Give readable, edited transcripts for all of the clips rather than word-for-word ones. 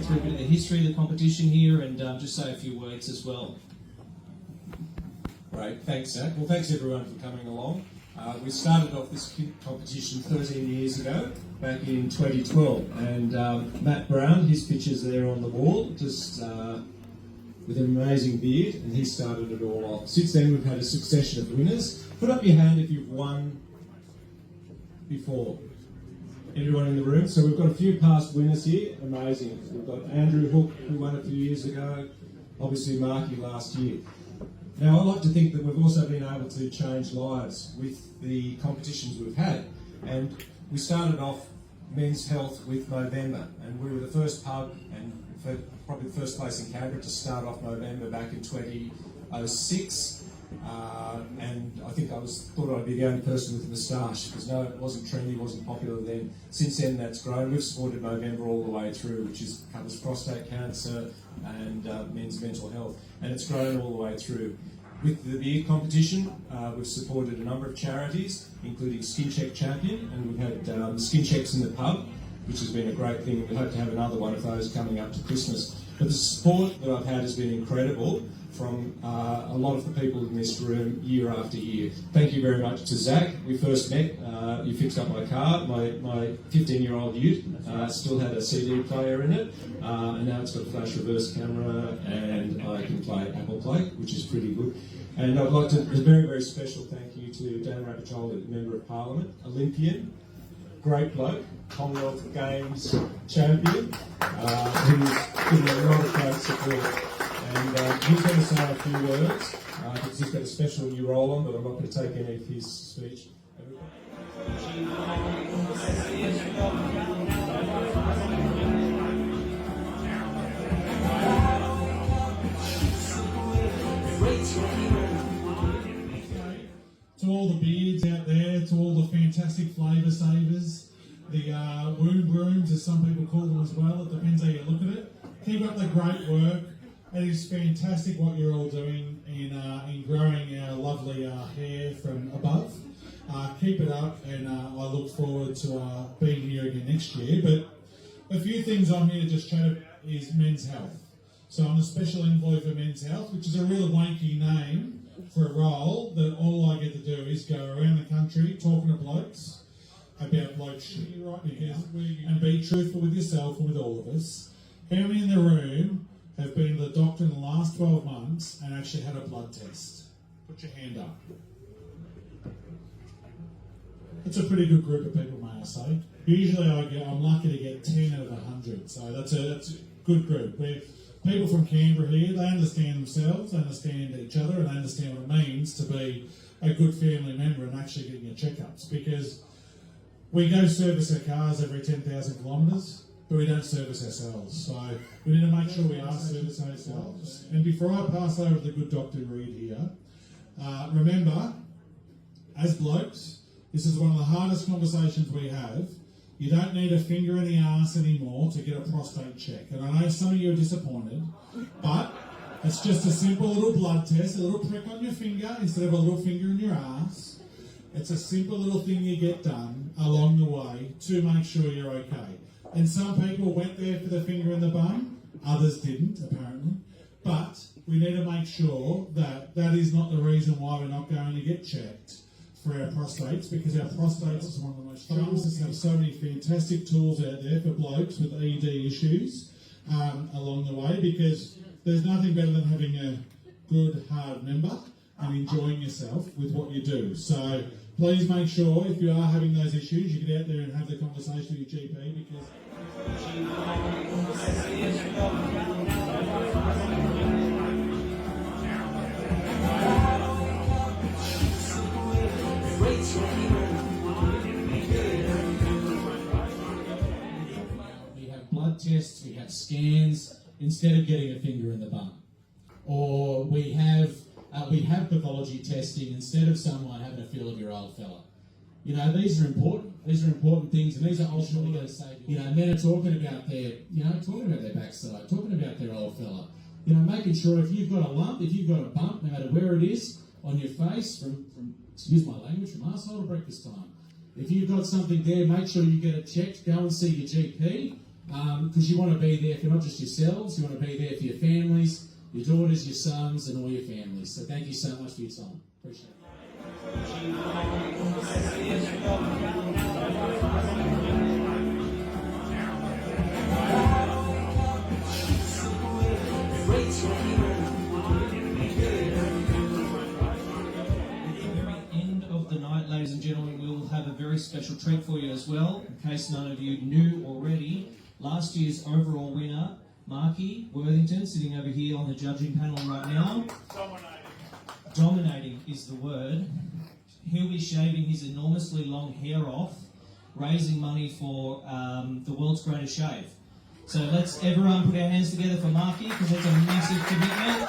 Through a bit of the history of the competition here and just say a few words as well. Great, thanks Zach. Well, thanks everyone for coming along. We started off this competition 13 years ago, back in 2012, and Matt Brown, his picture's there on the wall, just with an amazing beard, and he started it all off. Since then we've had a succession of winners. Put up your hand if you've won before. Everyone in the room. So we've got a few past winners here. Amazing. We've got Andrew Hook, who won a few years ago. Obviously Marky last year. Now I like to think that we've also been able to change lives with the competitions we've had. And we started off men's health with Movember, and we were the first pub and probably the first place in Canberra to start off Movember back in 2006. And I think thought I'd be the only person with a moustache, because no, it wasn't trendy, wasn't popular then. Since then that's grown. We've supported Movember all the way through, which covers prostate cancer and men's mental health, and it's grown all the way through. With the beer competition, we've supported a number of charities, including Skin Check Champion, and we've had skin checks in the pub, which has been a great thing, and we hope to have another one of those coming up to Christmas. But the support that I've had has been incredible from a lot of the people in this room year after year. Thank you very much to Zach. We first met, you fixed up my car. My 15-year-old ute still had a CD player in it, and now it's got a flash reverse camera, and I can play Apple Play, which is pretty good. And I'd like to, a very, very special thank you to Dan Rapaciola, Member of Parliament, Olympian, great bloke, Commonwealth Games champion, who's given a lot of great support. And he's going to say a few words, because he's got a special new role on, but I'm not going to take any of his speech. To all the beards out there, to all the fantastic flavour savers, the womb brooms, as some people call them as well, it depends how you look at it. Keep up the great work. It is fantastic what you're all doing in growing our lovely hair from above. Keep it up, and I look forward to being here again next year. But a few things I'm here to just chat about is men's health. So I'm a special envoy for men's health, which is a real wanky name for a role that all I get to do is go around the country talking to blokes about bloke shit right now, and be truthful with yourself and with all of us. How many in the room have been to the doctor in the last 12 months and actually had a blood test? Put your hand up. It's a pretty good group of people, may I say. Usually I'm lucky to get 10 out of 100, so that's a good group. We're people from Canberra here, they understand themselves, they understand each other, and they understand what it means to be a good family member and actually getting your checkups, because we go service our cars every 10,000 kilometres, but we don't service ourselves. So we need to make sure we are servicing ourselves. And before I pass over to the good Dr. Reid here, remember, as blokes, this is one of the hardest conversations we have, You don't need a finger in the arse anymore to get a prostate check. And I know some of you are disappointed, but it's just a simple little blood test, a little prick on your finger instead of a little finger in your arse. It's a simple little thing you get done along the way to make sure you're okay. And some people went there for the finger in the bum, others didn't, apparently. But we need to make sure that that is not the reason why we're not going to get checked for our prostates, because our prostates is one of the most pharmacists have so many fantastic tools out there for blokes with ED issues along the way, because there's nothing better than having a good hard member and enjoying yourself with what you do. So please make sure if you are having those issues, you get out there and have the conversation with your GP, because we have blood tests, we have scans, instead of getting a finger in the bum. Or we have pathology testing instead of someone having a feel of your old fella. You know, these are important. These are important things, and these are ultimately going to save you. You know, men are talking about their backside, talking about their old fella. You know, making sure if you've got a lump, if you've got a bump, no matter where it is on your face, from excuse my language, from arsehole to breakfast time. If you've got something there, make sure you get it checked. Go and see your GP, because you want to be there for not just yourselves, you want to be there for your families, your daughters, your sons, and all your families. So thank you so much for your time. Appreciate it. Ladies and gentlemen, we'll have a very special treat for you as well, in case none of you knew already. Last year's overall winner, Marky, Worthington, sitting over here on the judging panel right now. Dominating is the word. He'll be shaving his enormously long hair off, raising money for the world's greatest shave. So let's everyone put our hands together for Marky, because it's a massive commitment.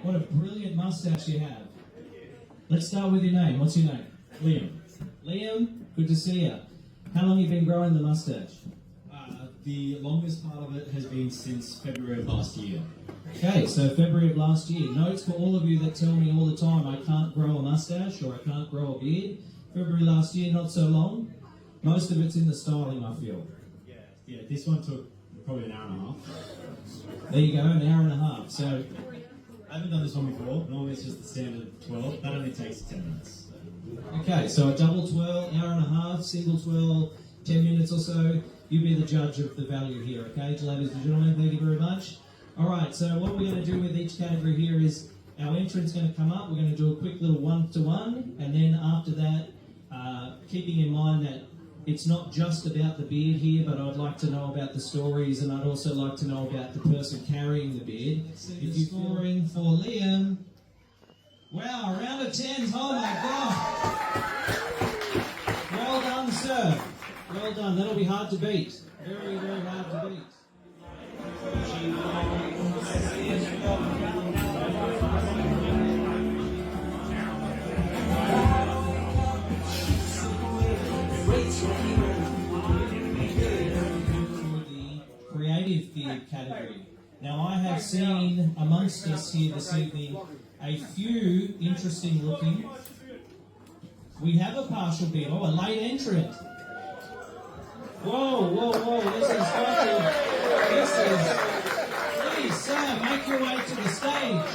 What a brilliant moustache you have. Let's start with your name. What's your name? Liam. Liam, good to see you. How long have you been growing the moustache? The longest part of it has been since February of last year. Okay, so February of last year. Notes for all of you that tell me all the time I can't grow a moustache or I can't grow a beard. February last year, not so long. Most of it's in the styling, I feel. Yeah, this one took probably an hour and a half. There you go, an hour and a half. So, I haven't done this one before. Normally it's just the standard 12. That only takes 10 minutes. okay, so a double twirl, hour and a half, single twirl, 10 minutes or so. You be the judge of the value here, okay, ladies and gentlemen? Thank you very much. All right, so what we're going to do with each category here is our entrant's going to come up. We're going to do a quick little one-to-one, and then after that, keeping in mind that it's not just about the beard here, but I'd like to know about the stories, and I'd also like to know about the person carrying the beard. If you're scoring for Liam, wow, a round of 10s, oh my God. Well done, sir. Well done, that'll be hard to beat. Very, very hard to beat. The creative beard category. Now I have seen amongst us here this evening a few interesting looking. We have a partial beard. Oh, a late entrant. Whoa, whoa, whoa, this is please, sir, make your way to the stage.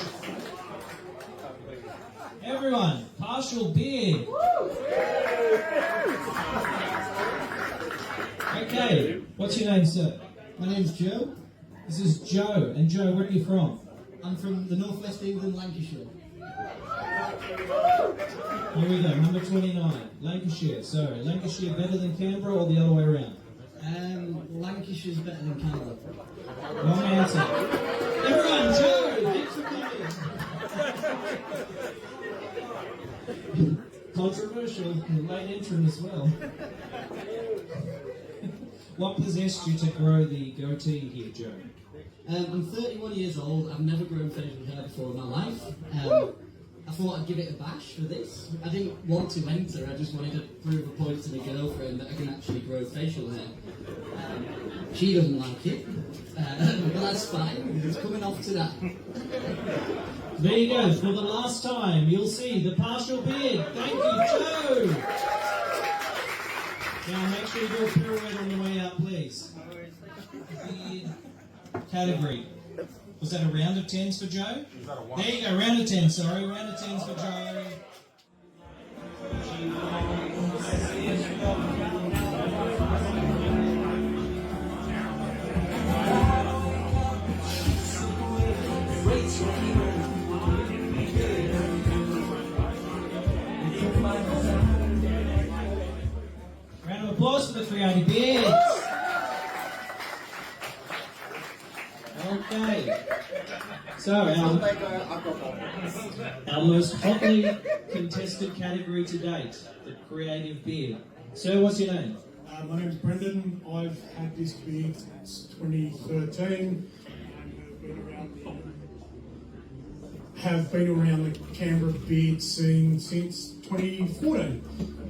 Everyone, partial beard. Okay, what's your name, sir? My name's Joe. This is Joe. And Joe, where are you from? I'm from the northwest England, Lancashire. Here we go, number 29, Lancashire. So, Lancashire better than Canberra or the other way around? Lancashire's better than Canberra. Wrong answer. Everyone, Joe, thanks for coming. controversial. Late entrant as well. What possessed you to grow the goatee here, Joe? I'm 31 years old. I've never grown facial hair before in my life. I thought I'd give it a bash for this. I didn't want to enter, I just wanted to prove a point to my girlfriend that I can actually grow facial hair. She doesn't like it, but that's fine. It's coming off to that. There you go. For the last time, you'll see the partial beard. Thank you, Joe. Now make sure you do a pirouette on the way out, please. Beard category. Was that a round of 10s for Joe? There you go, round of 10, sorry. Round of 10s for Joe. Round of applause for the 380 beards. Okay. So, our most hotly contested category to date, the creative beard. Sir, what's your name? My name's Brendan. I've had this beard since 2013 and have been around the Canberra beard scene since 2014.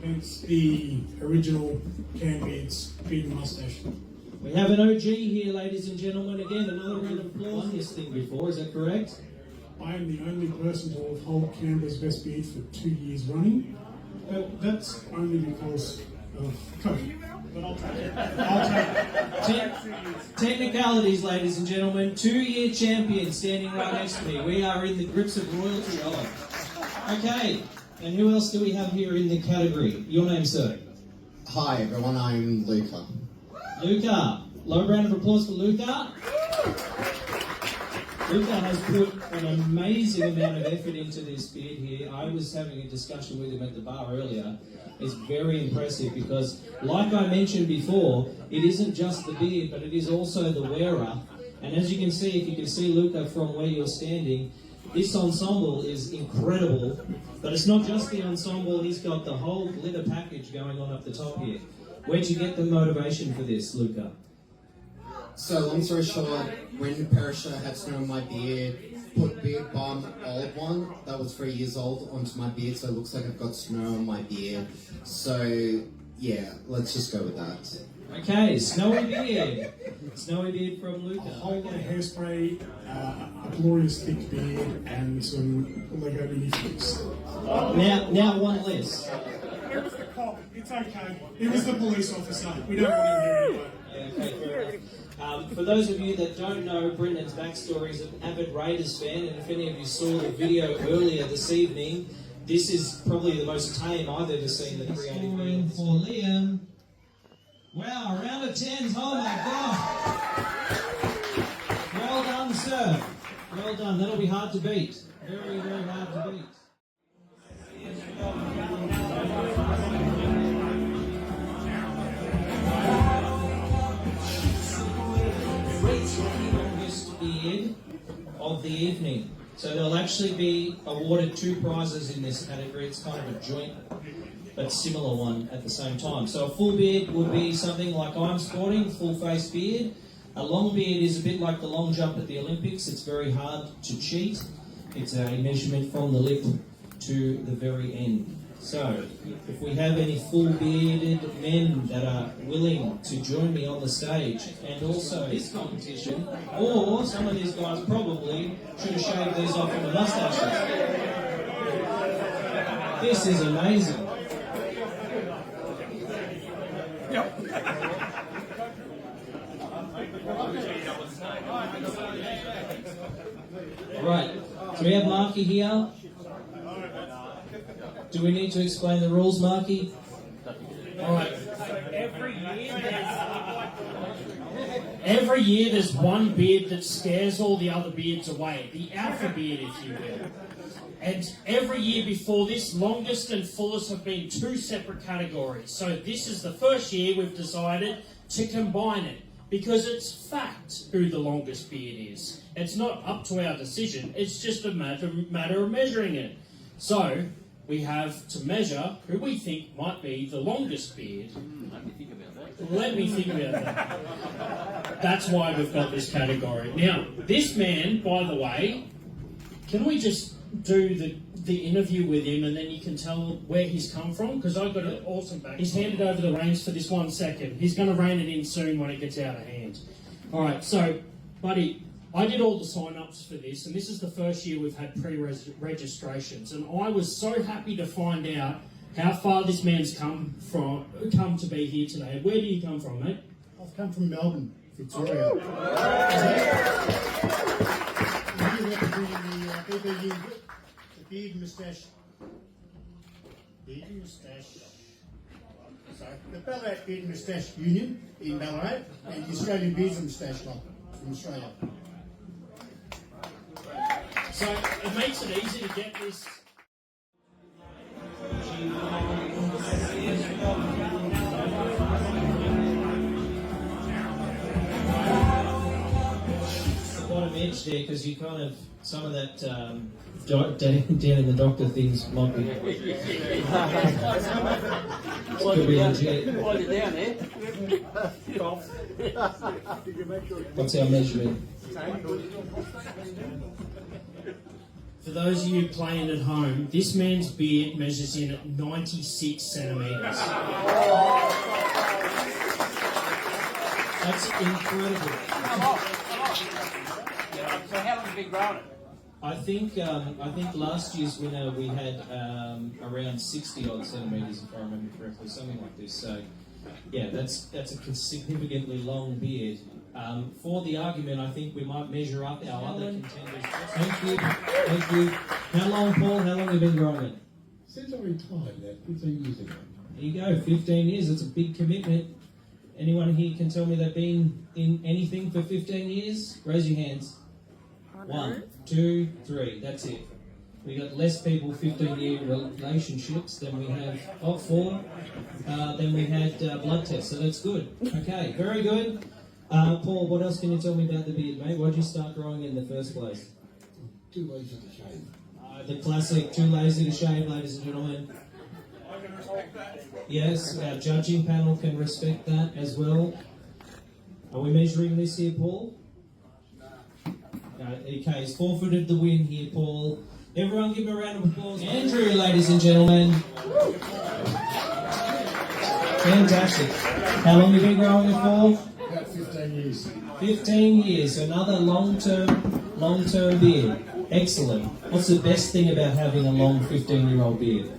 Hence the original Cam Beards beard and moustache. We have an OG here, ladies and gentlemen. Again, another round of applause. On this thing before, is that correct? I am the only person to hold Canberra's best beard for 2 years running. That's only because of COVID. But I'll take it. I'll take it. Technicalities, ladies and gentlemen. 2-year champion standing right next to me. We are in the grips of royalty. Okay, and who else do we have here in the category? Your name, sir? Hi everyone, I'm Luca. Luca. Low round of applause for Luca. Luca has put an amazing amount of effort into this beard here. I was having a discussion with him at the bar earlier. It's very impressive because, like I mentioned before, it isn't just the beard, but it is also the wearer. And as you can see, if you can see Luca from where you're standing, this ensemble is incredible. But it's not just the ensemble, he's got the whole glitter package going on up the top here. Where'd you get the motivation for this, Luca? So long story short, when Perisher had snow on my beard, put beard balm, old one, that was 3 years old, onto my beard, so it looks like I've got snow on my beard. So yeah, let's just go with that. Okay, snowy beard. Snowy beard from A Luca. whole lot of hairspray, a glorious thick beard, and some Lego minifigs. Now one less. It was the cop. It's okay. It was the police officer. We don't want him here anyway. Yeah, okay, fair enough. For those of you that don't know, Brendan's backstory is an avid Raiders fan, and if any of you saw the video earlier this evening, this is probably the most tame I've ever seen the creative beard. For Liam. Wow, a round of 10s. Oh my God. Well done, sir. Well done. That'll be hard to beat. Very, very hard to beat. Longest beard of the evening. So they'll actually be awarded 2 prizes in this category. It's kind of a joint but similar one at the same time. So a full beard would be something like I'm sporting, full face beard. A long beard is a bit like the long jump at the Olympics. It's very hard to cheat. It's a measurement from the lip to the very end. So, if we have any full bearded men that are willing to join me on the stage, and also this competition, or some of these guys probably should have shaved these off with the moustaches. This is amazing. Right, so we have Marky here. Do we need to explain the rules, Marky? All right. Every year there's one beard that scares all the other beards away. The alpha beard, if you will. And every year before this, longest and fullest have been 2 separate categories. So this is the first year we've decided to combine it. Because it's fact who the longest beard is. It's not up to our decision. It's just a matter of measuring it. So, we have to measure who we think might be the longest beard. Let me think about that. Let me think about that. That's why we've got this category. Now, this man, by the way, can we just do the interview with him and then you can tell where he's come from? Because I've got an awesome back. He's handed over the reins for this 1 second. He's going to rein it in soon when it gets out of hand. All right, so, buddy, I did all the sign-ups for this, and this is the first year we've had pre-registrations, and I was so happy to find out how far this man's come to be here today. Where do you come from, mate? I've come from Melbourne, Victoria. I'm here representing the BBU, the Beard and Moustache. Beard and Moustache. Sorry, the Ballarat Beard and Moustache Union in Ballarat, and the Australian Beards and Moustache Club from Australia. So it makes it easy to get this. Bottom edge there, because you kind of, some of that down in the doctor things might be. Could be legit. Hold it down there. What's our measurement? For those of you playing at home, this man's beard measures in at 96 centimetres. That's incredible. So how long have you been growing it? I think last year's winner we had around 60 odd centimetres, if I remember correctly, something like this. So, yeah, that's a significantly long beard. For the argument, I think we might measure up our other contenders. Thank you. How long, Paul? How long have you been growing it? Since I retired about 15 years ago. There you go, 15 years. That's a big commitment. Anyone here can tell me they've been in anything for 15 years? Raise your hands. 1, 2, 3. That's it. We got less people 15-year relationships than we have 4. Than we had blood tests. So that's good. Okay, very good. Paul, what else can you tell me about the beard, mate? Why'd you start growing in the first place? Too lazy to shave. The classic, too lazy to shave, ladies and gentlemen. I can respect that. Yes, our judging panel can respect that as well. Are we measuring this here, Paul? Okay, he's forfeited the win here, Paul. Everyone give him a round of applause. Andrew, ladies and gentlemen. Fantastic. How long have you been growing it for? About 15 years. 15 years, another long-term beard. Excellent. What's the best thing about having a long 15-year-old beard?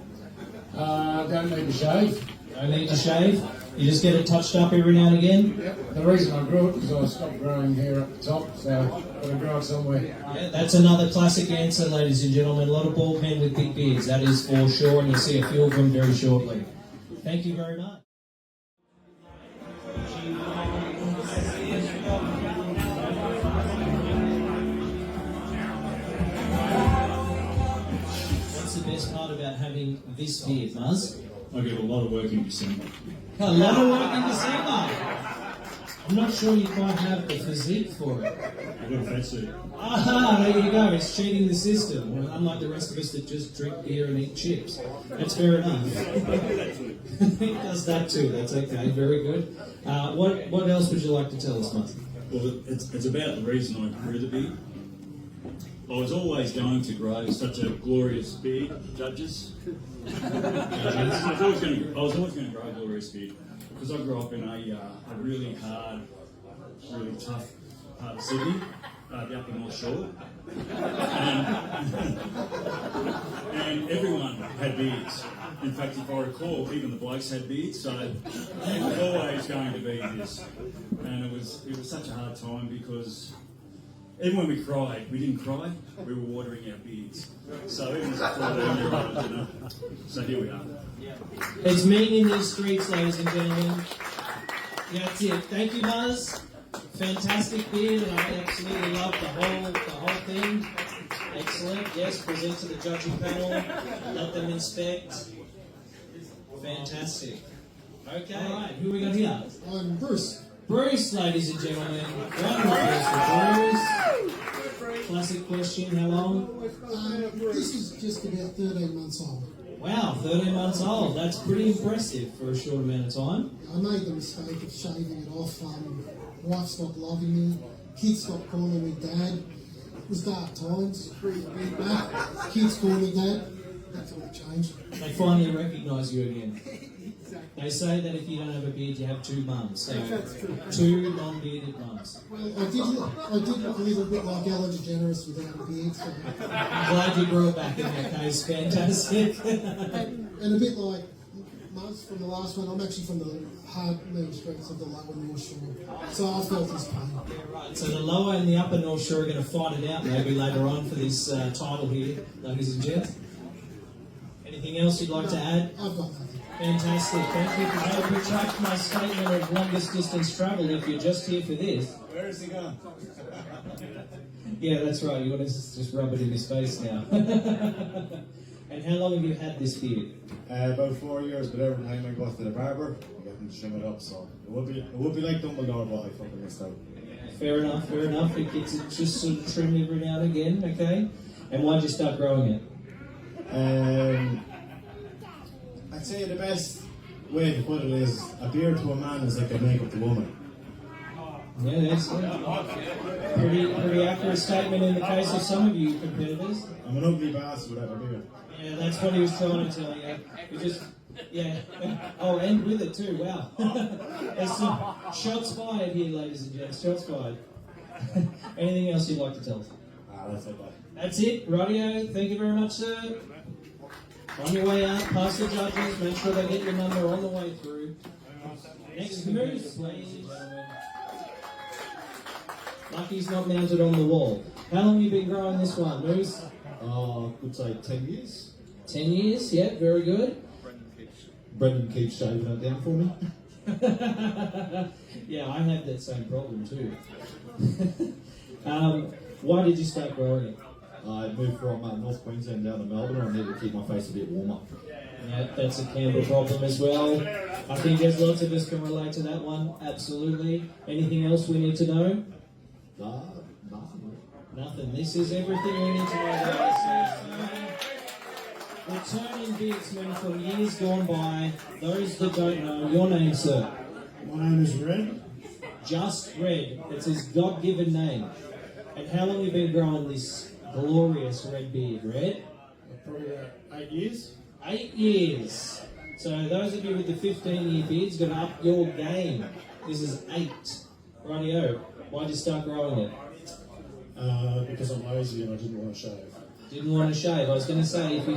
Don't need to shave. Don't need to shave? You just get it touched up every now and again? Yep. The reason I grew it was I stopped growing hair at the top, so I've got to grow it somewhere. Yeah, that's another classic answer, ladies and gentlemen. A lot of bald men with big beards, that is for sure, and you'll see a few of them very shortly. Thank you very much. What's the best part about having this beard, Muzz? I get a lot of work in December. A lot of work in December. I'm not sure you quite have the physique for it. I've got a fat suit. Aha, there you go. It's cheating the system. Well, unlike the rest of us that just drink beer and eat chips. That's fair enough. He does that too. That's okay. Very good. What else would you like to tell us, Marky? Well, it's about the reason I grew the beard. I was always going to grow such a glorious beard, judges. I was always going to grow a glorious beard because I grew up in a really hard, really tough part of Sydney, the Upper North Shore, and everyone had beards. In fact, if I recall, even the blokes had beards, so it was always going to be this. And it was such a hard time because even when we cried, we didn't cry, we were watering our beards. So even as a 14-year-old, you know. So here we are. There's men in these streets, ladies and gentlemen. Yeah, that's it. Thank you, Muzz. Fantastic beard, and I absolutely love the whole thing. Excellent. Yes, present to the judging panel. Let them inspect. Fantastic. Okay. All right. Who we got here? I'm Bruce. Bruce, ladies and gentlemen. Round of applause for Bruce. Classic question. How long? This is just about 13 months old. Wow, 13 months old. That's pretty impressive for a short amount of time. I made the mistake of shaving it off. Wife stopped loving me. Kids stopped calling me dad. It was dark times. Big back. Kids call me dad. That's all changed. They finally recognise you again. They say that if you don't have a beard, you have two mums. So That's true. two long-bearded mums. Well, I did look a little bit like Ellen DeGeneres without a beard. So. I'm glad you grew it back in that case. Fantastic. And a bit like most from the last one, I'm actually from the hard mean streets of the lower North Shore. So I felt his pain. Right, so the lower and the upper North Shore are going to fight it out maybe later on for this title here, ladies and gents. Anything else you'd like to add? I've got nothing. Fantastic. Thank you for that. Retract my statement of longest distance travel if you're just here for this. Where is he going? Yeah, that's right. You want to just rub it in his face now. And how long have you had this beard? About 4 years, but every time I go to the barber, I get him to trim it up, so it would be like Dumbledore, but I fucking missed out. Fair enough, fair enough. It gets it just sort of trimmed every now and again, okay? And why'd you start growing it? I'd say the best way to put it is a beard to a man is like a makeup to a woman. Yeah, that's a pretty accurate statement in the case of some of you competitors. I'm an ugly bastard without a beard. Yeah, that's what he was trying to tell you. You just, yeah. Oh, and with it too, wow. There's some shots fired here, ladies and gents, shots fired. Anything else you'd like to tell us? That's it, bye. That's it, radio. Thank you very much, sir. On your way out, past the judges, make sure they get your number on the way through. Next Moose, ladies and gentlemen. Lucky's not mounted on the wall. How long have you been growing this one, Moose? Would say 10 years. 10 years, yeah, very good. Brendan keeps shaving it down for me. Yeah, I have that same problem too. Why did you start growing it? I moved from North Queensland down to Melbourne. I needed to keep my face a bit warmer. Yeah, that's a Canberra problem as well. I think there's lots of us can relate to that one, absolutely. Anything else we need to know? Nothing. Nothing. This is everything we need to know, guys. Returning beardsmen from years gone by. Those that don't know, your name, sir? My name is Red. Just Red. It's his God-given name. And how long have you been growing this glorious red beard, Red? Probably about 8 years. 8 years. So those of you with the 15-year beards got to up your game. This is 8. Rightio. Why'd you start growing it? Because I'm lazy and I didn't want to shave. Didn't want to shave. I was going to say, if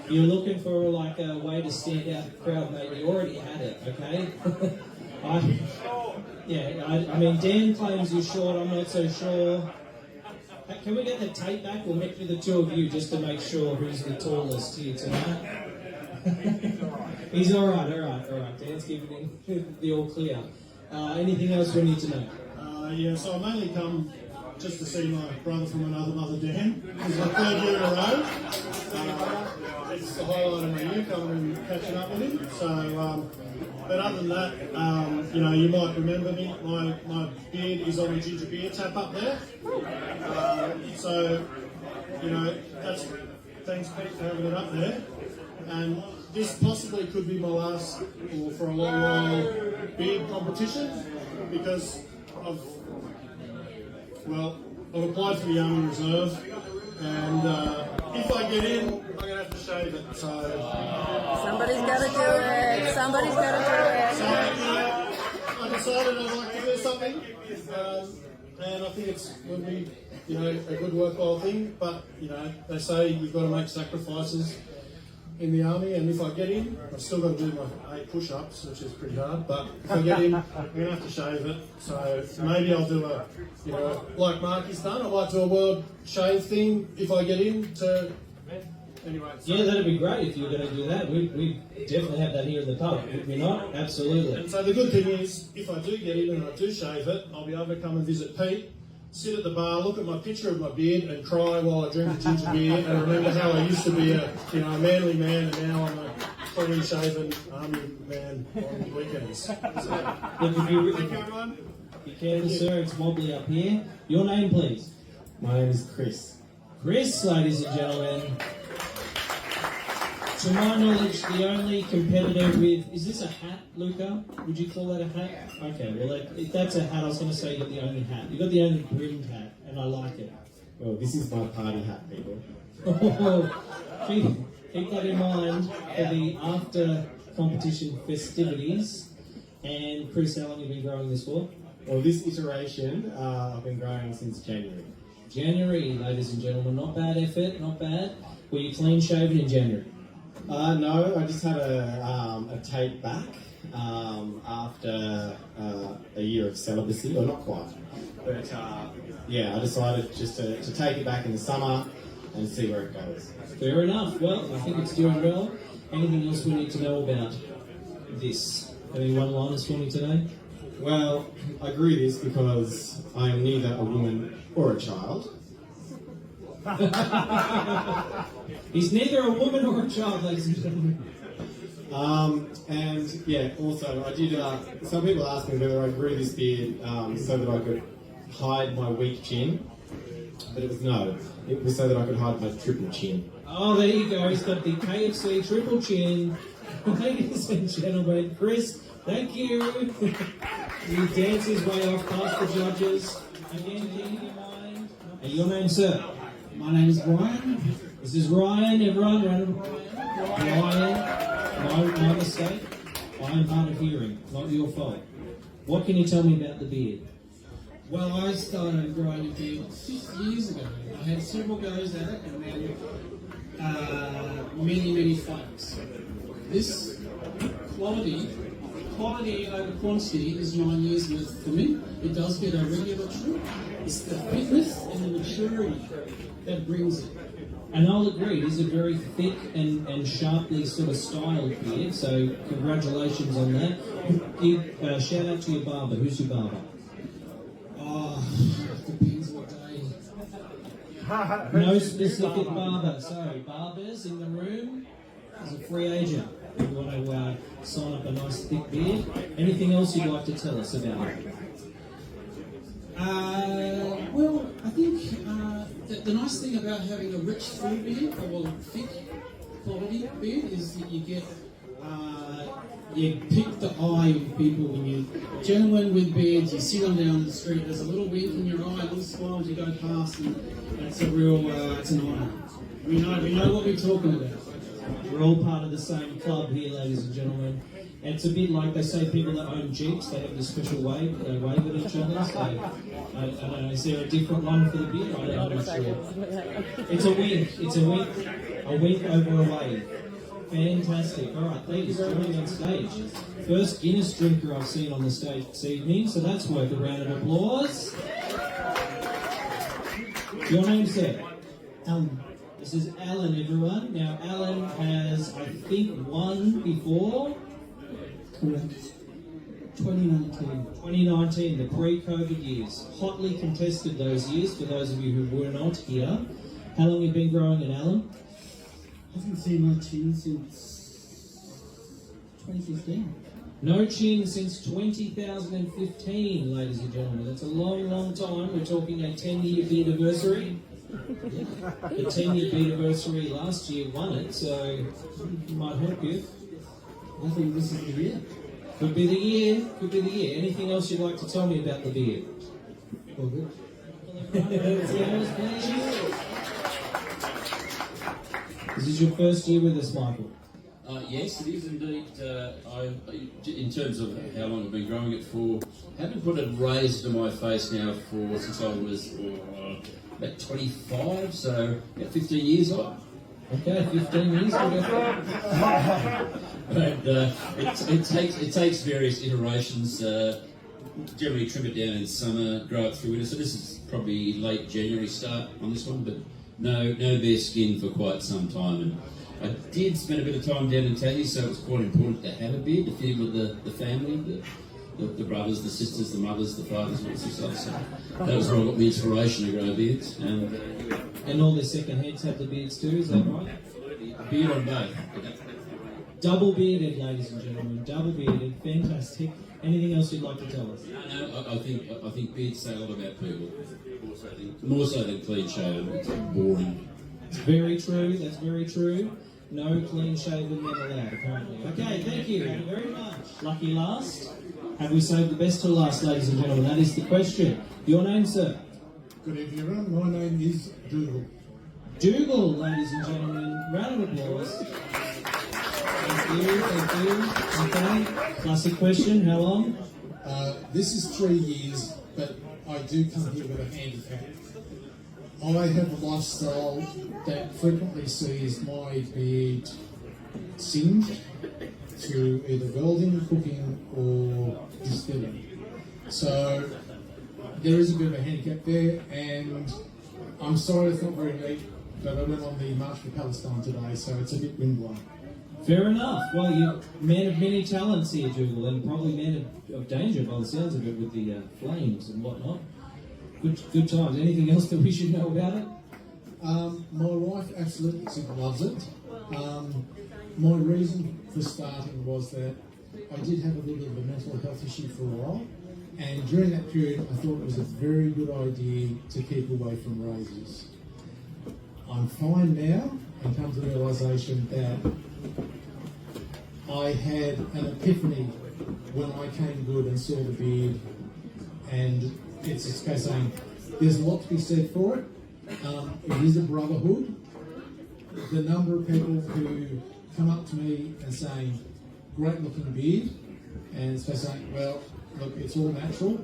you're looking for like a way to stand out in the crowd, mate, you already had it, okay? I mean, Dan claims you're short. I'm not so sure. Can we get the tape back? We'll measure the two of you just to make sure who's the tallest here tonight. He's all right. Dan's giving him the all clear. Anything else we need to know? So I mainly come just to see my brother from another mother, Dan. It's my 3rd year in a row. It's the highlight of my year, coming and catching up with him. So, but other than that, you might remember me. My beard is on the ginger beer tap up there. That's thanks, Pete, for having it up there. And this possibly could be my last, or for a long while, beard competition, because I've applied for the Army Reserve, and if I get in, I'm going to have to shave it. So somebody's got to do it. Somebody's got to do it. I decided I'd like to do something, and I think it would be, a good worthwhile thing. But they say you've got to make sacrifices in the army, and if I get in, I've still got to do my 8 push-ups, which is pretty hard, but if I get in, I'm going to have to shave it. So maybe I'll do like Marky's done, I might do a world shave thing if I get in to... Anyway. So. Yeah, that'd be great if you were going to do that. We definitely have that here in the pub, would we not? Absolutely. And so the good thing is, if I do get in and I do shave it, I'll be able to come and visit Pete, sit at the bar, look at my picture of my beard and cry while I drink a ginger beer and remember how I used to be a manly man and now I'm a clean shaven army man on weekends. So, Look, if you thank you, everyone. Be careful, sir, it's wobbly up here. Your name, please? My name is Chris. Chris, ladies and gentlemen. To my knowledge, the only competitor with... Is this a hat, Luca? Would you call that a hat? Okay, well, if that's a hat, I was going to say you got the only hat. You got the only brimmed hat, and I like it. Well, this is my party hat, people. Keep that in mind for the after-competition festivities. And Chris, how long have you been growing this for? Well, this iteration I've been growing since January. January, ladies and gentlemen. Not bad effort, not bad. Were you clean shaven in January? No, I just had a tape back after a year of celibacy, or not quite. But yeah, I decided just to take it back in the summer and see where it goes. Fair enough. Well, I think it's doing well. Anything else we need to know about this? Any one-liners for me today? Well, I grew this because I am neither a woman or a child. He's neither a woman or a child, ladies and gentlemen. And yeah, also I did. Some people asked me whether I grew this beard so that I could hide my weak chin, but it was no. It was so that I could hide my triple chin. Oh, there you go. He's got the KFC triple chin. Ladies and gentlemen, Chris, thank you. He danced his way off past the judges. Again, keep in mind. And your name, sir? My name is Ryan. This is Ryan, everyone. Ryan, my mistake. I am hard of hearing, not your fault. What can you tell me about the beard? Well, I started growing a beard 6 years ago. I had several goes at it and then many flakes. This quality over quantity is 9 years worth for me. It does get a regular trim. It's the fitness and the maturity that brings it. And I'll agree, it is a very thick and sharply sort of styled beard, so congratulations on that. Shout out to your barber. Who's your barber? Oh, depends what day. No specific barber. So, barbers in the room, as a free agent, you want to sign up a nice thick beard. Anything else you'd like to tell us about it? Well, I think the nice thing about having a rich full beard, or thick quality beard, is that you get you pick the eye of people when you gentlemen with beards. You see them down the street. There's a little wink in your eye, a little smile as you go past, and that's a real it's an honour. We know what we're talking about. We're all part of the same club here, ladies and gentlemen. And it's a bit like they say people that own Jeeps, they have this special wave, they wave at each other. So, I don't know, is there a different one for the beard? I'm not sure. It's a wink, a wink over a wave. Fantastic. All right, ladies, joining on stage. First Guinness drinker I've seen on the stage this evening, so that's worth a round of applause. Your name, sir? Alan. This is Alan, everyone. Now, Alan has, I think, won before. Correct. 2019. 2019, the pre-COVID years. Hotly contested those years, for those of you who were not here. How long have you been growing it, Alan? I haven't seen my chin since 2015. No chin since 2015, ladies and gentlemen. That's a long time. We're talking a 10-year beardiversary. The 10-year beardiversary last year won it, so it might help you. I think this is the year. Could be the year, could be the year. Anything else you'd like to tell me about the beard? All good. This is your first year with us, Michael. Yes, it is indeed. In terms of how long I've been growing it for, I haven't put a razor to my face now since I was about 25, so about 15 years old. Okay, 15 years. But it takes various iterations. Generally trim it down in summer, grow it through winter. So this is probably late January start on this one, but no bare skin for quite some time. And I did spend a bit of time down in Tassie, so it was quite important to have a beard to fit with the family, the brothers, the sisters, the mothers, the fathers, and all this stuff. So that was where I got the inspiration to grow beards. And all their second heads have the beards too, is that right? Beard on both. Double bearded, ladies and gentlemen. Double bearded, fantastic. Anything else you'd like to tell us? No, I think beards say a lot about people. More so than clean shaven. It's boring. It's very true. That's very true. No clean-shaven men allowed, apparently. Okay, thank you very much. Lucky last. Have we saved the best till last, ladies and gentlemen? That is the question. Your name, sir? Good evening, everyone. My name is Dougal. Dougal, ladies and gentlemen. Round of applause. Thank you, thank you. Okay, classic question. How long? This is 3 years, but I do come here with a handicap. I have a lifestyle that frequently sees my beard singed through either welding, cooking, or distilling. So there is a bit of a handicap there, and I'm sorry it's not very neat, but I went on the March for Palestine today, so it's a bit windblown. Fair enough. Well, you're man of many talents here, Dougal, and probably man of danger by the sounds of it with the flames and whatnot. Good times. Anything else that we should know about it? My wife absolutely loves it. My reason for starting was that I did have a little bit of a mental health issue for a while, and during that period I thought it was a very good idea to keep away from razors. I'm fine now and come to the realisation that I had an epiphany when I came good and saw the beard, and it's just kind of saying there's a lot to be said for it. It is a brotherhood. The number of people who come up to me and saying, great looking beard, and it's saying, well, look, it's all natural.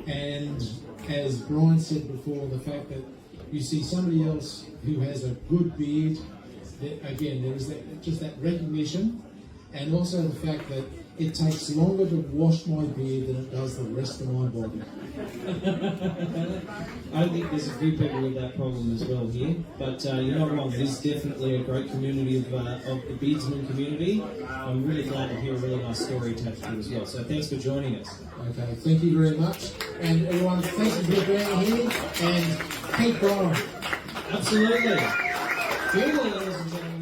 And as Brian said before, the fact that you see somebody else who has a good beard, again, there is just that recognition, and also the fact that it takes longer to wash my beard than it does the rest of my body. I think there's a few people with that problem as well here, but you're not wrong. It is definitely a great community of the beardsman community. I'm really glad to hear a really nice story attached to it as well. So thanks for joining us. Okay, thank you very much. And everyone, thank you for being here, and keep going. Absolutely. Dougal, ladies and gentlemen.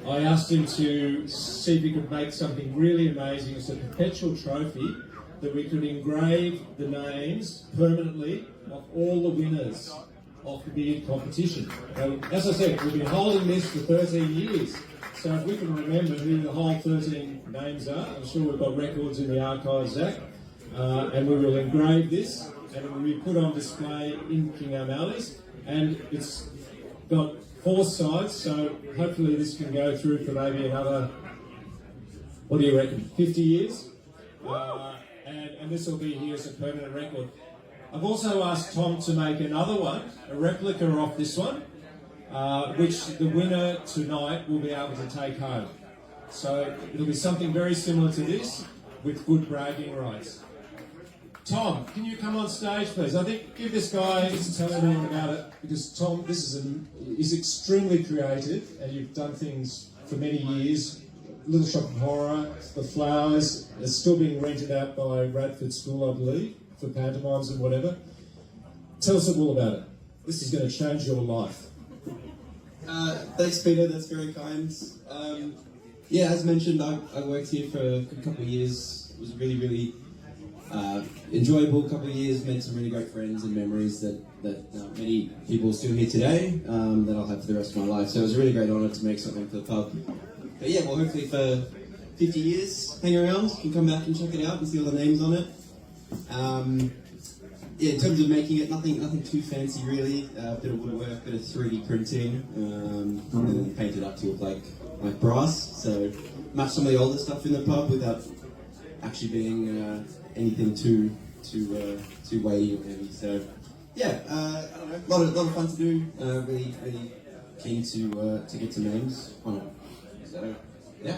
I asked him to see if he could make something really amazing. It's a perpetual trophy that we could engrave the names permanently of all the winners of the beard competition. As I said, we've been holding this for 13 years. So if we can remember who the whole 13 names are, I'm sure we've got records in the archives, Zach, and we will engrave this and it will be put on display in King O'Malley's. And it's got 4 sides, so hopefully this can go through for maybe another, what do you reckon, 50 years? And this will be here as a permanent record. I've also asked Tom to make another one, a replica of this one, which the winner tonight will be able to take home. So it'll be something very similar to this, with good bragging rights. Tom, can you come on stage, please? I think give this guy, tell everyone about it, because Tom, this is extremely creative, and you've done things for many years. Little Shop of Horror, The Flowers, it's still being rented out by Radford School, I believe, for pantomimes and whatever. Tell us all about it. This is going to change your life. Thanks, Peter. That's very kind. Yeah, as mentioned, I worked here for a good couple of years. It was a really, really enjoyable couple of years. Made some really great friends and memories that many people are still here today that I'll have for the rest of my life. So it was a really great honour to make something for the pub. But yeah, well, hopefully for 50 years, hang around, you can come back and check it out and see all the names on it. Yeah, in terms of making it, nothing too fancy really. A bit of woodwork, bit of 3D printing, and then paint it up to look like brass. So match some of the older stuff in the pub without actually being anything too weighty or heavy. So yeah, I don't know, lot of fun to do. Really keen to get some names on it. So yeah.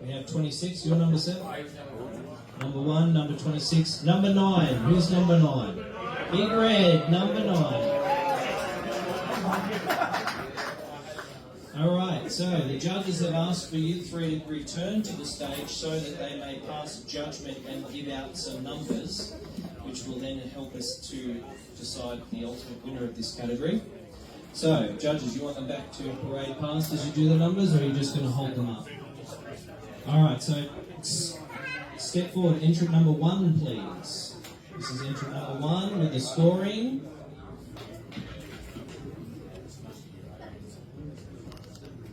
We have 26. Your number 7? Number 1, number 26. Number 9. Who's number 9? Big Red, number 9. All right, so the judges have asked for you three to return to the stage so that they may pass judgment and give out some numbers, which will then help us to decide the ultimate winner of this category. So, judges, you want them back to parade past as you do the numbers, or are you just going to hold them up? All right, so step forward. Entrant number 1, please. This is entrant number 1 with the scoring.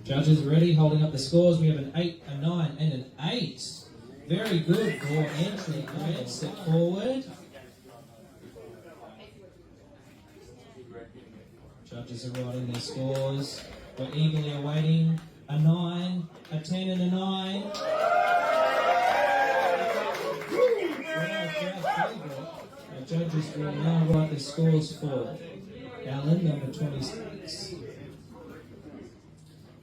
Judges ready, holding up the scores. We have an 8, a 9, and an 8. Very good for entry. Red, step forward. Judges are writing their scores. We're eagerly awaiting a 9, a 10, and a 9. Our judges will now write the scores for Alan, number 26.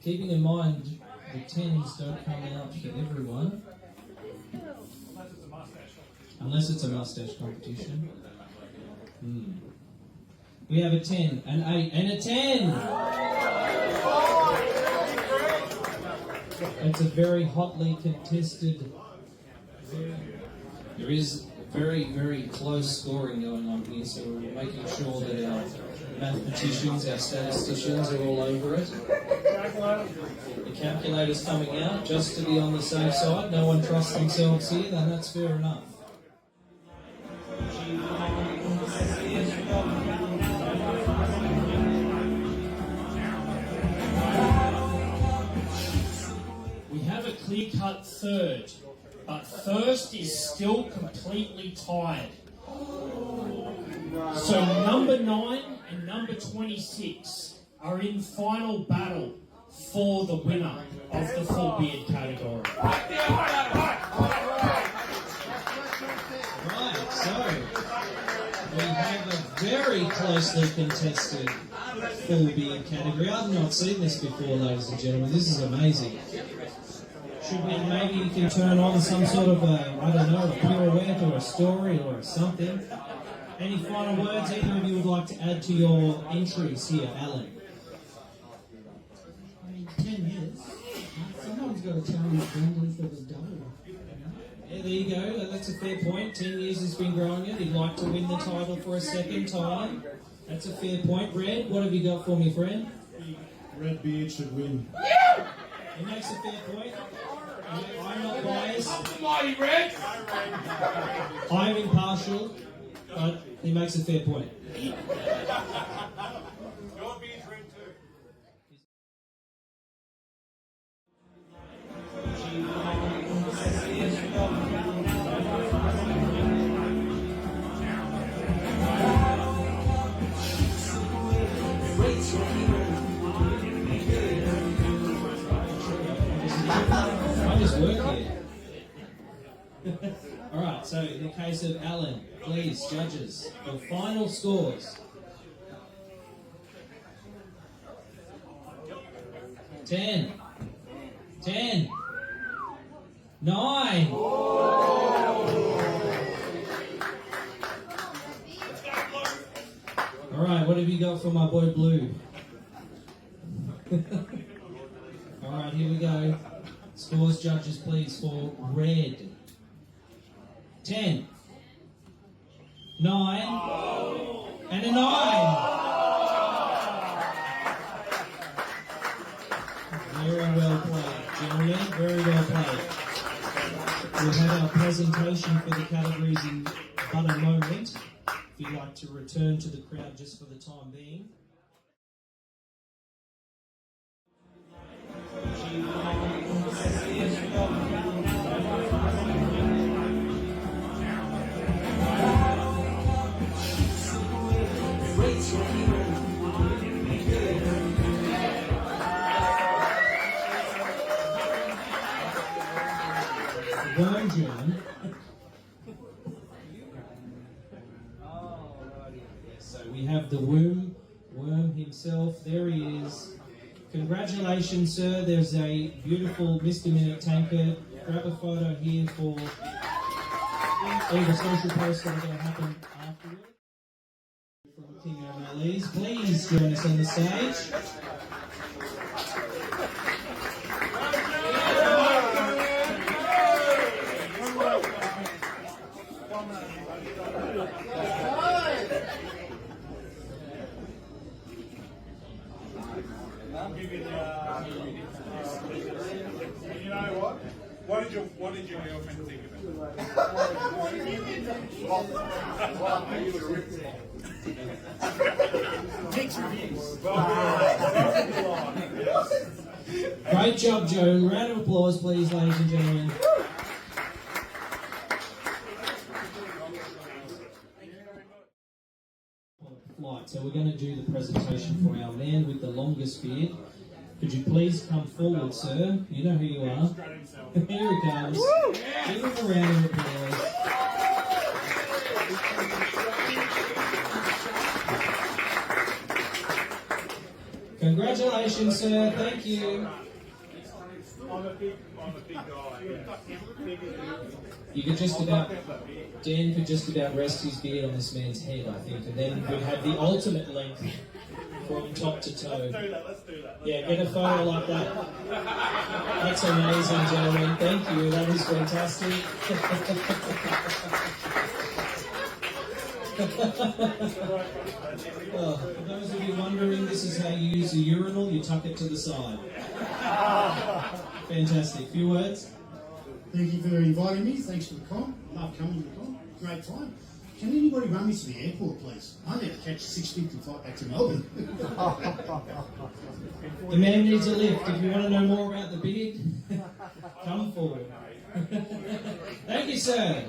Keeping in mind the 10s don't come out for everyone. Unless it's a moustache competition. We have a 10, an 8, and a 10! It's a very hotly contested. There is very, very close scoring going on here, so we're making sure that our mathematicians, our statisticians are all over it. The calculator's coming out just to be on the safe side. No one trusts themselves here, then that's fair enough. We have a clear-cut third, but first is still completely tied. So number 9 and number 26 are in final battle for the winner of the full beard category. Right, so we have a very closely contested full beard category. I've not seen this before, ladies and gentlemen. This is amazing. Should we maybe can turn on some sort of a, I don't know, a pirouette or a story or something? Any final words either of you would like to add to your entries here, Alan? I mean, 10 years. Someone's got to challenge Brendan for the double. Yeah, there you go. That's a fair point. 10 years has been growing it. He'd like to win the title for a second time. That's a fair point. Red, what have you got for me, friend? Red beard should win. He makes a fair point. I'm not biased. I'm impartial, but he makes a fair point. I just work here. Alright, so in the case of Alan, please, judges, the final scores. 10, 9. Alright, what have you got for my boy Blue? Alright, here we go. Scores, judges, please, for red. 10, 9, and a 9. Very well played, gentlemen. Very well played. We'll have our presentation for the categories in but a moment. If you'd like to return to the crowd just for the time being. So we have the worm himself. There he is. Congratulations, sir. There's a beautiful misdemeanor tankard. Grab a photo here for all the social posts that are going to happen afterwards. From King O'Malley's. Please join us on the stage. give you the. You know what? What did your girlfriend think of it? Mixed reviews. Great job, Joe. Round of applause, please, ladies and gentlemen. Flight. So we're going to do the presentation for our man with the longest beard. Could you please come forward, sir? You know who you are. Here he comes. Give him a round of applause. Congratulations, sir. Thank you. I'm a big guy. You could just about, Dan could just about rest his beard on this man's head, I think, and then we'd have the ultimate length from top to toe. Let's do that. Yeah, get a photo like that. That's amazing, gentlemen. Thank you. That is fantastic. Oh, for those of you wondering, this is how you use a urinal. You tuck it to the side. Fantastic. Few words? Thank you for inviting me. Thanks for the con. Love coming to the con. Great time. Can anybody run me to the airport, please? I need to catch a 6:50 flight back to Melbourne. The man needs a lift. If you want to know more about the beard, come forward. Thank you, sir.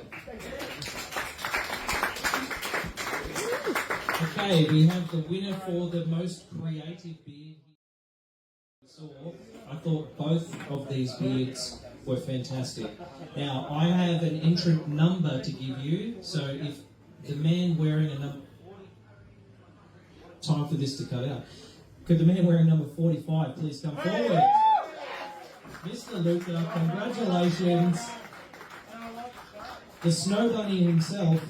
Okay, we have the winner for the most creative beard. I thought both of these beards were fantastic. Now, I have an entrant number to give you, so if the man wearing a number... Time for this to cut out. Could the man wearing number 45 please come forward? Mr. Luca, congratulations. The Snow Bunny himself.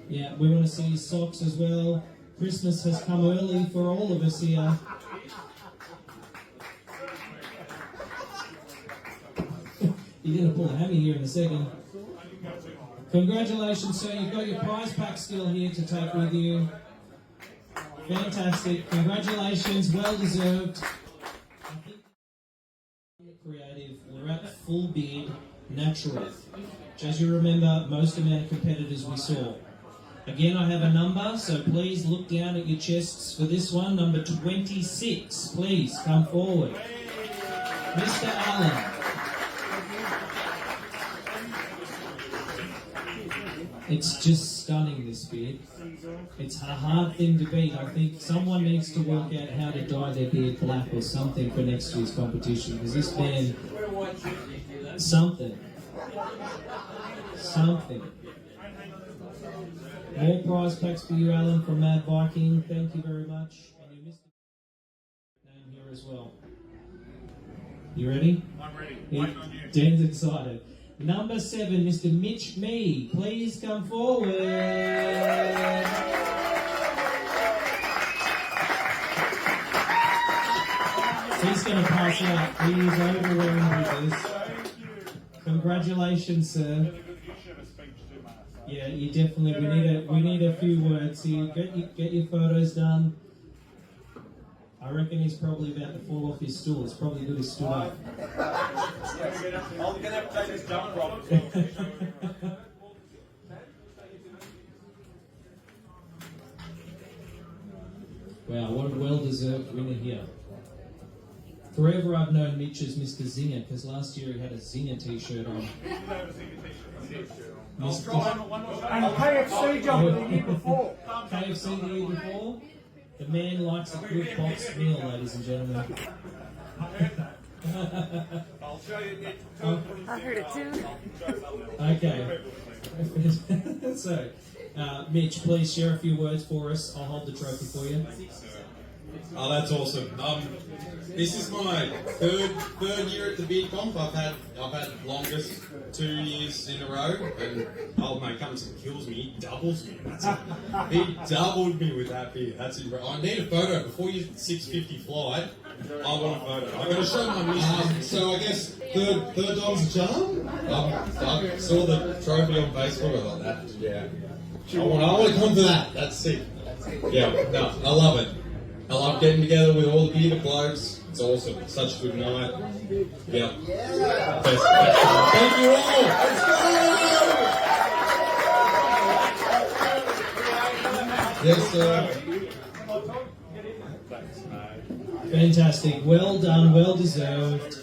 Yeah, we want to see his socks as well. Christmas has come early for all of us here. You're going to pull a hammy here in a second. Congratulations, sir. You've got your prize pack still here to take with you. Fantastic. Congratulations. Well deserved. Creative. We're at full beard, natural. As you remember, most amount of competitors we saw. Again, I have a number, so please look down at your chests for this one. Number 26. Please come forward. Mr. Allen. It's just stunning, this beard. It's a hard thing to beat. I think someone needs to work out how to dye their beard black or something for next year's competition, because this man... Something. More prize packs for you, Alan, from Mad Viking. Thank you very much. And you missed the name here as well. You ready? I'm ready. Dan's excited. Number 7, Mr. Mitch Mee. Please come forward. He's going to pass out. He is overwhelmed with this. Congratulations, sir. Yeah, you definitely. We need a few words here. Get your photos done. I reckon he's probably about to fall off his stool. It's probably good he stood up. I'm going to have to take this jump rock. Wow, what a well-deserved winner here. Forever I've known Mitch as Mr. Zinger, because last year he had a Zinger t-shirt on. And KFC jumper the year before. KFC the year before? The man likes a good boxed meal, ladies and gentlemen. I heard that. I'll show you it. I heard it too. Okay. So, Mitch, please share a few words for us. I'll hold the trophy for you. Oh, that's awesome. This is my third year at the beard comp. I've had longest 2 years in a row, and old mate comes and kills me. He doubles me. That's it. He doubled me with that beard. That's it. I need a photo before your 6:50 flight. I want a photo. I'm going to show my mission. So I guess third time's a charm. I saw the trophy on Facebook. I thought that. Yeah. I want to come for that. That's sick. Yeah, no, I love it. I love getting together with all the bearded blokes. It's awesome. It's such a good night. Yeah. Best. Thank you all. Let's go. Yes, sir. Fantastic. Well done. Well deserved.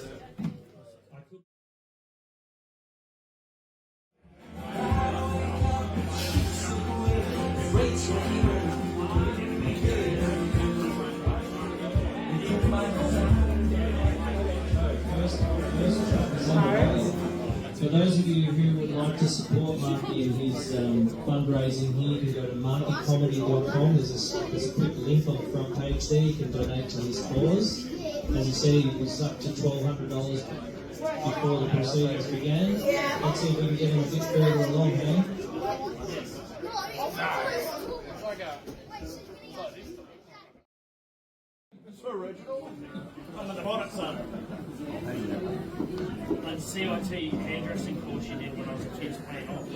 For those of you who would like to support Marky in his fundraising here, you can go to markycomedy.com. There's a quick link on the front page there. You can donate to his cause. As you see, it was up to $1,200 before the proceedings began. Let's see if we can get him a bit further along, eh? I'm the bonnet son. Like CIT hairdressing course you did when I was a kid paying off.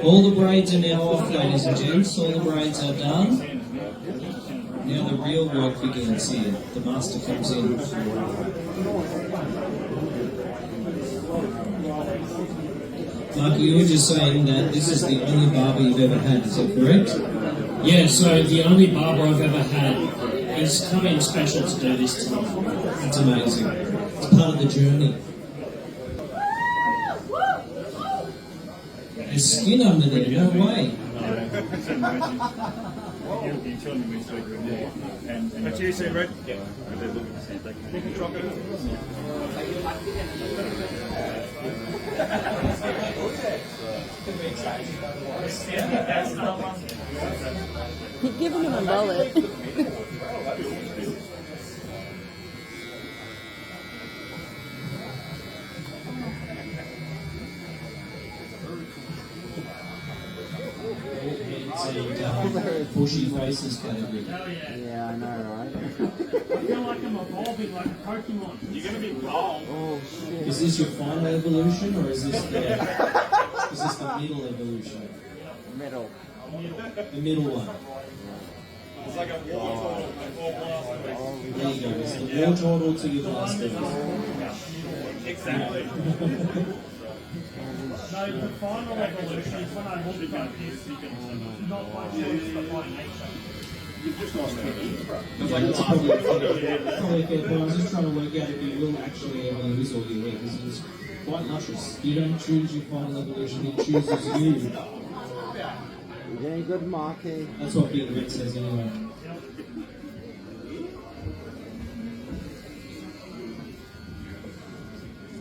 All the braids are now off, ladies and gents. All the braids are done. Now the real work begins here. The master comes in. Marky, you were just saying that this is the only barber you've ever had, is that correct? Yeah, so the only barber I've ever had is come in special to do this to me. That's amazing. It's part of the journey. There's skin under there, no way. But you see, Red? Yeah. Keep giving him a mullet. Bushy faces category. Yeah, I know, right? I feel like I'm evolving like a Pokemon. You're going to be bold. Oh, shit. Is this your final evolution, or is this the middle evolution? Middle. The middle one. It's like a war turtle. There you go. It's the war turtle to your blast beast. Exactly. No, the final evolution is when I look like this, not by choice, but by nature. You've just lost me. That's probably a fair point. I was just trying to work out if you will actually ever lose all your hair, because it's quite luscious. You don't choose your final evolution, it chooses you. You're doing good, Marky. That's what Big Red says anyway.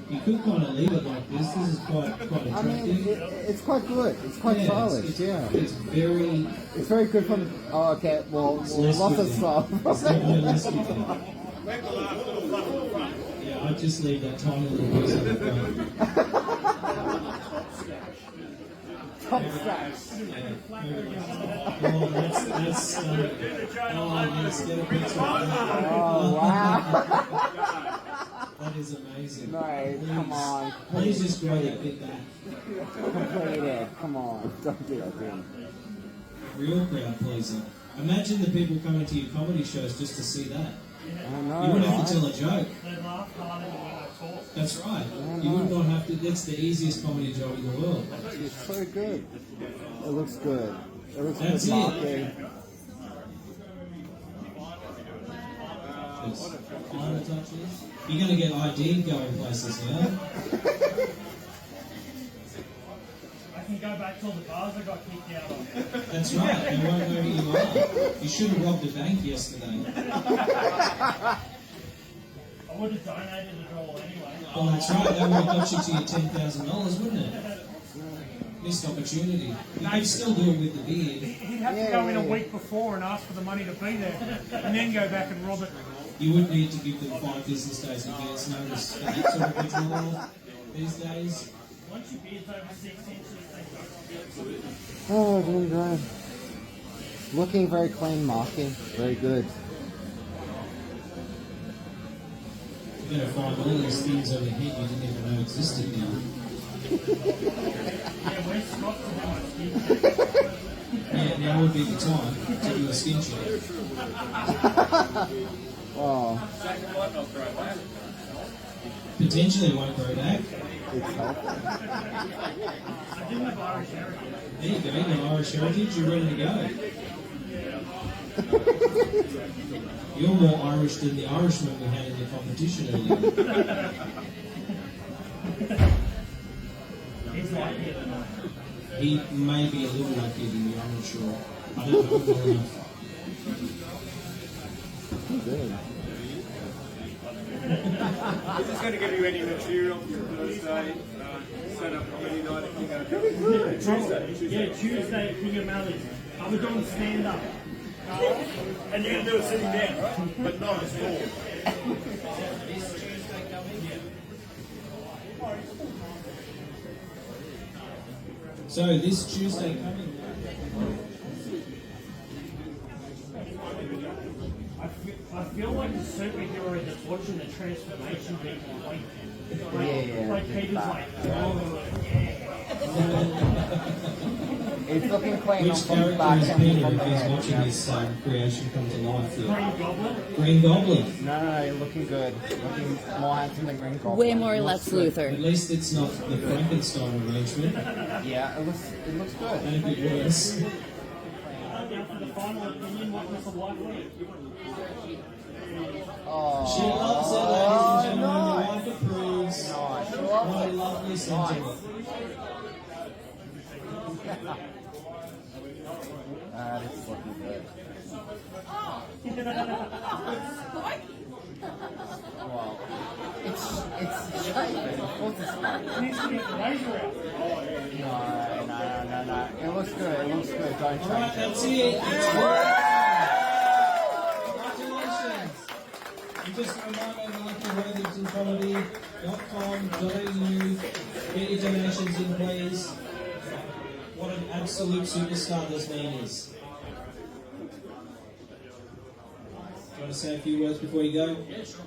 You could kind of leave it like this. This is quite attractive. I mean, it's quite good. It's quite stylish, it's very... It's very good from... Oh, okay, well lots of stuff. It's definitely less good. Yeah, I'd just leave that tiny little piece of the front. Top stash. Oh, that's let's get a picture of that. Oh, wow. That is amazing. No, come on. Please just grow that bit back. Complete it. Come on. Don't do that thing. Real crowd pleaser. Imagine the people coming to your comedy shows just to see that. I know, You wouldn't have to right? tell a joke. They laugh harder than when I talk. That's right. You would not have to. That's the easiest comedy job in the world. It's so good. It looks good. It looks That's good, it. Marky. Yes. Final touches. You're going to get ID going places now. I can go back to all the bars I got kicked out of. That's right. They won't know who you are. You should have robbed a bank yesterday. I would have donated it all anyway. Oh, that's right. That would have got you to your $10,000, wouldn't it? Missed opportunity. You could still do it with the beard. He'd have to go in a week before and ask for the money to be there, and then go back and rob it. You would need to give them 5 business days advance notice for that sort of withdrawal these days. Once your beard's over 6 inches, they go. Oh, doing great. Looking very clean, Marky. Very good. You're going to find all these things on your head you didn't even know existed now. Yeah, now would be the time to do a skin check. Oh. Potentially won't grow back. It's healthy. There you go, you got Irish heritage, you're ready to go. You're more Irish than the Irishman we had in the competition earlier. He may be a little luckier than you, I'm not sure. I don't know him well enough. Good. Is this going to give you any material for Thursday? Set up comedy night at King of Tuesday. Yeah, Tuesday at King of Mallee's. I'm doing stand up. And you're going to do it sitting down, right? But not at all. So this Tuesday coming. I feel like the superhero that's watching the transformation people like Yeah. Peter's like, oh, It's looking clean Which on from character back is and Peter from if the he's end, watching yeah. this creation come to life here? Green Goblin? Green Goblin. No, you're looking good. Looking more handsome than Green Goblin. Way more Lex Luthor. At least it's not the Frankenstein arrangement. Yeah, it looks good. And a bit worse. Now for the final opinion, what was the likely? Oh, She loves it, ladies and gentlemen. nice. Your wife approves. Nice. She loves What a it. lovely sentiment. It's looking good. Wow. It's shaven. Of course it's not. No. It looks good. It looks good. Don't change Alright, it. that's it. Congratulations. You just go down to worthingtoncomedy.com.au. Get your donations in, please. What an absolute superstar this man is. Do you want to say a few words before you go? Yeah, sure.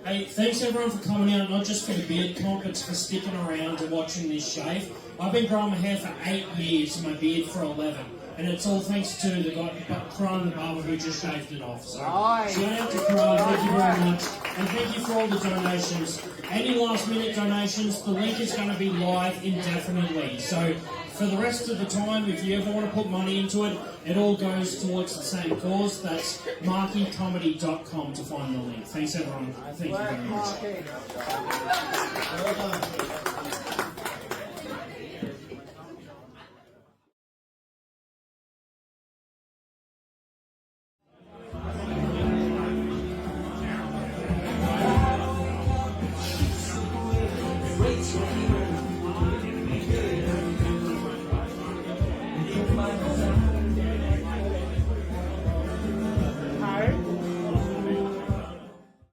Hey, thanks everyone for coming out, not just for the beard comp, it's for sticking around and watching this shave. I've been growing my hair for 8 years and my beard for 11. And it's all thanks to the guy, Karan the barber, who just shaved it off. So, Nice. shout out to Karan, thank you very much. And thank you for all the donations. Any last minute donations, the link is going to be live indefinitely. So, for the rest of the time, if you ever want to put money into it, it all goes towards the same cause. That's markycomedy.com to find the link. Thanks everyone. Thank you very much. Well done.